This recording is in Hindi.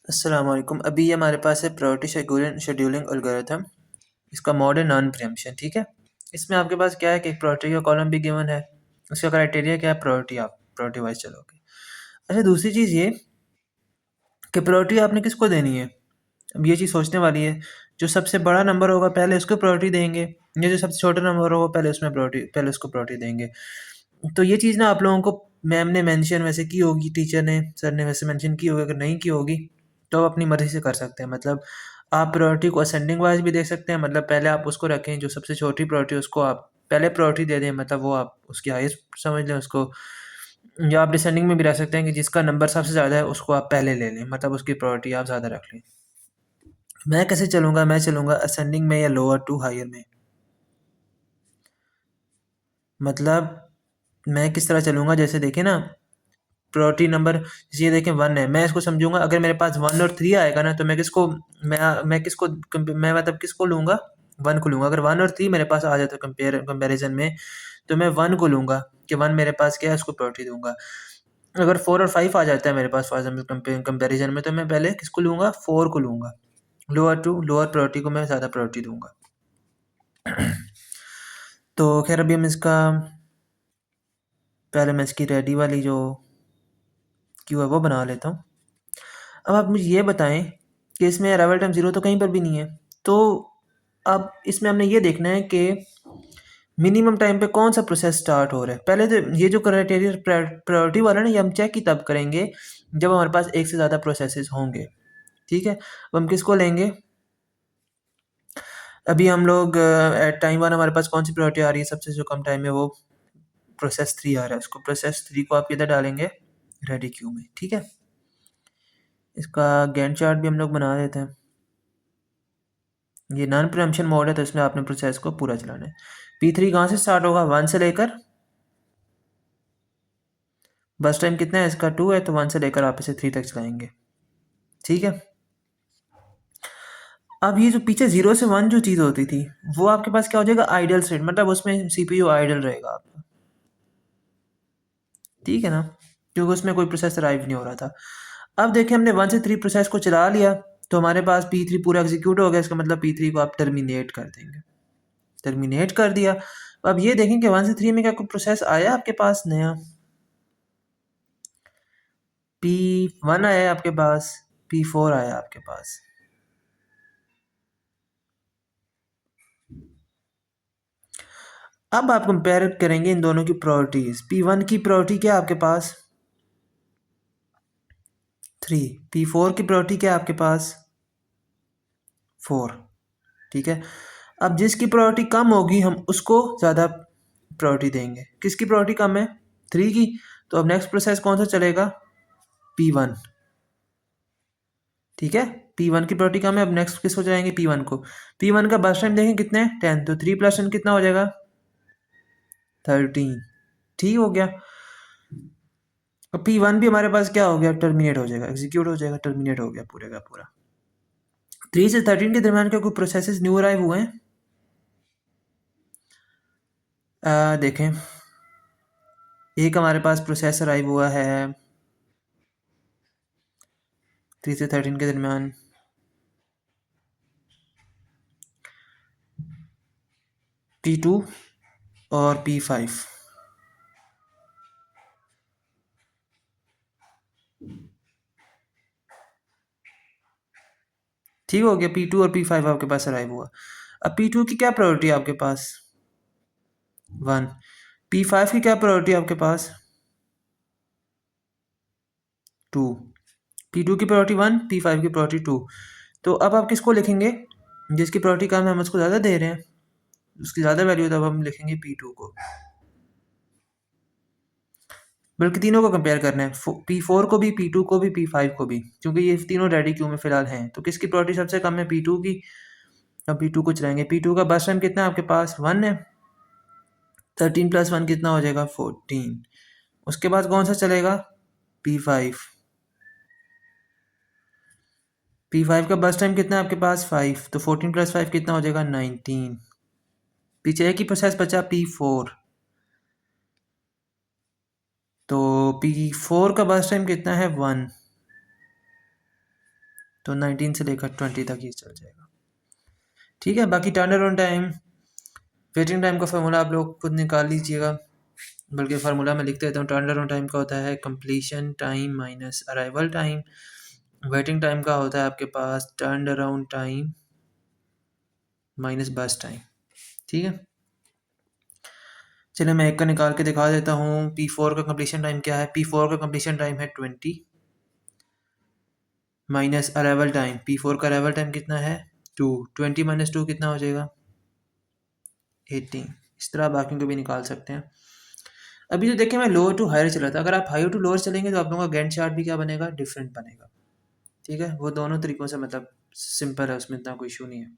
अस्सलाम वालेकुम। अभी ये हमारे पास है प्रायोरिटी शेड्यूलिंग एल्गोरिथम। इसका मोड है नॉन प्रीएम्पशन। ठीक है, इसमें आपके पास क्या है कि एक प्रायोरिटी का कॉलम भी गिवन है, उसका क्राइटेरिया क्या है, प्रायोरिटी। आप प्रायोरिटी वाइज चलोगे। अच्छा, दूसरी चीज़ ये कि प्रायोरिटी आपने किसको देनी है। अब ये चीज़ सोचने वाली है, जो सबसे बड़ा नंबर होगा पहले उसको प्रायोरिटी देंगे, या जो सबसे छोटा नंबर होगा पहले उसको प्रायोरिटी देंगे। तो ये चीज़ ना आप लोगों को मैम ने मेंशन वैसे की होगी, टीचर ने, सर ने वैसे मेंशन की होगी। अगर नहीं की होगी तो आप अपनी मर्ज़ी से कर सकते हैं। मतलब आप प्रायोरिटी को असेंडिंग वाइज भी देख सकते हैं, मतलब पहले आप उसको रखें, जो सबसे छोटी प्रायोरिटी उसको आप पहले प्रायोरिटी दे दें, मतलब वो आप उसकी हाईएस्ट समझ लें उसको। या आप डिसेंडिंग में भी रख सकते हैं कि जिसका नंबर सबसे ज़्यादा है उसको आप पहले ले लें, मतलब उसकी प्रायोरिटी आप ज़्यादा रख लें। मैं कैसे चलूँगा, मैं चलूँगा असेंडिंग में या लोअर टू हायर में। मतलब मैं किस तरह चलूँगा, जैसे देखें ना, प्रायोरिटी नंबर ये देखें 1 है, मैं इसको समझूँगा अगर मेरे पास 1 और 3 आएगा ना, तो मैं किसको मैं मतलब किसको लूँगा, 1 को लूँगा। अगर 1 और 3 मेरे पास आ जाए तो कंपैरिज़न में, तो मैं 1 को लूँगा कि 1 मेरे पास क्या है, उसको प्रायोरिटी दूँगा। अगर 4 और 5 आ जाता है मेरे पास फॉर एग्ज़ाम्पल कंपैरिज़न में, तो मैं पहले किसको लूँगा, 4 को लूँगा। लोअर प्रायोरिटी को मैं ज़्यादा प्रायोरिटी दूँगा। तो ख़ैर अभी हम इसका पहले मैं इसकी रेडी वाली जो क्यू है वो बना लेता हूँ। अब आप मुझे ये बताएँ कि इसमें अराइवल टाइम 0 तो कहीं पर भी नहीं है। तो अब इसमें हमने ये देखना है कि मिनिमम टाइम पे कौन-सा प्रोसेस स्टार्ट हो रहा है। पहले तो ये जो क्राइटेरिया प्रायोरिटी वाला है ना, ये हम चेक ही तब करेंगे जब हमारे पास एक से ज़्यादा प्रोसेसेस होंगे। ठीक है? अब हम किसको लेंगे? अभी हम लोग एट टाइम 1 हमारे पास कौन-सी प्रायोरिटी आ रही है, सबसे जो कम टाइम है वो प्रोसेस 3 आ रहा है। उसको प्रोसेस 3 को आप किधर डालेंगे? रेडी क्यू में। ठीक है? इसका गैंट चार्ट भी हम लोग बना देते हैं। ये नॉन प्रीएम्पशन मोड है, तो इसमें आपने प्रोसेस को पूरा चलाना है। P3 कहाँ से स्टार्ट होगा? 1 से लेकर, बस टाइम कितना है इसका, 2 है, तो 1 से लेकर आप इसे 3 तक चलाएंगे। ठीक है, अब ये जो पीछे 0 से 1 जो चीज़ होती थी, वो आपके पास क्या हो जाएगा, आइडल स्टेट, मतलब उसमें CPU आइडल रहेगा आपका। ठीक है ना, क्योंकि उसमें कोई प्रोसेस अराइव नहीं हो रहा था। अब देखिए हमने 1 से 3 प्रोसेस को चला लिया, तो हमारे पास P3 पूरा एग्जीक्यूट हो गया। इसका मतलब P3 को आप टर्मिनेट कर देंगे। टर्मिनेट कर दिया। अब ये देखें कि 1 से 3 में क्या कोई प्रोसेस आया आपके पास नया? P1 आया आपके पास, P4 आया आपके पास। अब आप कंपेयर करेंगे इन दोनों की प्रायोरिटीज। P1 की प्रायोरिटी क्या है आपके पास, 3। P4 की प्रायोरिटी क्या है आपके पास, 4। ठीक है, अब जिसकी प्रायोरिटी कम होगी हम उसको ज़्यादा प्रायोरिटी देंगे। किसकी प्रायोरिटी कम है, 3 की। तो अब नेक्स्ट प्रोसेस कौन सा चलेगा, P1। ठीक है, P1 की प्रायोरिटी कम है, अब नेक्स्ट किसको चलाएंगे, P1 को। P1 का बस टाइम देखें कितने, 10, तो 3 + 10 कितना हो जाएगा, 13। ठीक हो गया। अब P1 भी हमारे पास क्या हो गया, टर्मिनेट हो जाएगा, एग्जीक्यूट हो जाएगा, टर्मिनेट हो गया पूरे का पूरा। 3 से 13 के दरमियान क्या कोई प्रोसेसेस न्यू अराइव हुए हैं? देखें, एक हमारे पास प्रोसेस अराइव हुआ है 3 से 13 के दरमियान, P2 और P5। ठीक हो गया, P2 और P5 आपके पास अराइव हुआ। अब P2 की क्या प्रायोरिटी है आपके पास, 1। P5 की क्या प्रायोरिटी है आपके पास, 2। P2 की प्रायोरिटी 1, P5 की प्रायोरिटी 2। तो अब आप किसको लिखेंगे, जिसकी प्रायोरिटी कम है हम उसको ज़्यादा दे रहे हैं, उसकी ज़्यादा वैल्यू, तब हम लिखेंगे P2 को। बल्कि तीनों को कंपेयर करना है, P4 को भी, P2 को भी, P5 को भी, क्योंकि ये तीनों रेडी क्यू में फिलहाल हैं। तो किसकी प्रायोरिटी सबसे कम है, P2 की। अब P2 को चलाएंगे। P2 का बस टाइम कितना है आपके पास, 1 है। 13 + 1 कितना हो जाएगा, 14। उसके बाद कौन सा चलेगा, P5। P5 का बस टाइम कितना है आपके पास, 5। तो 14 + 5 कितना हो जाएगा, 19। पीछे एक ही प्रोसेस बचा, P4। तो P4 का बस टाइम कितना है, 1। तो 19 से लेकर 20 तक ये चल जाएगा, ठीक है। बाकी turn around time, waiting time का फार्मूला आप लोग खुद निकाल लीजिएगा, बल्कि फार्मूला मैं लिख देता हूँ। टर्न अराउंड टाइम का होता है completion time minus arrival time. Waiting time का होता है आपके पास टर्न अराउंड टाइम माइनस बस टाइम, ठीक है। चलिए मैं एक का निकाल के दिखा देता हूँ। P4 का कंप्लीशन टाइम क्या है? P4 का कंप्लीशन टाइम है 20 माइनस अराइवल टाइम। P4 का अराइवल टाइम कितना है? 2। 20 माइनस 2 कितना हो जाएगा? 18। इस तरह बाकियों को भी निकाल सकते हैं। अभी तो देखिए मैं लोअर टू हायर चला था, अगर आप हायर टू लोअर चलेंगे तो आप लोगों का गैंट चार्ट भी क्या बनेगा? डिफरेंट बनेगा, ठीक है। वो दोनों तरीकों से मतलब सिंपल है, उसमें इतना कोई इशू नहीं है।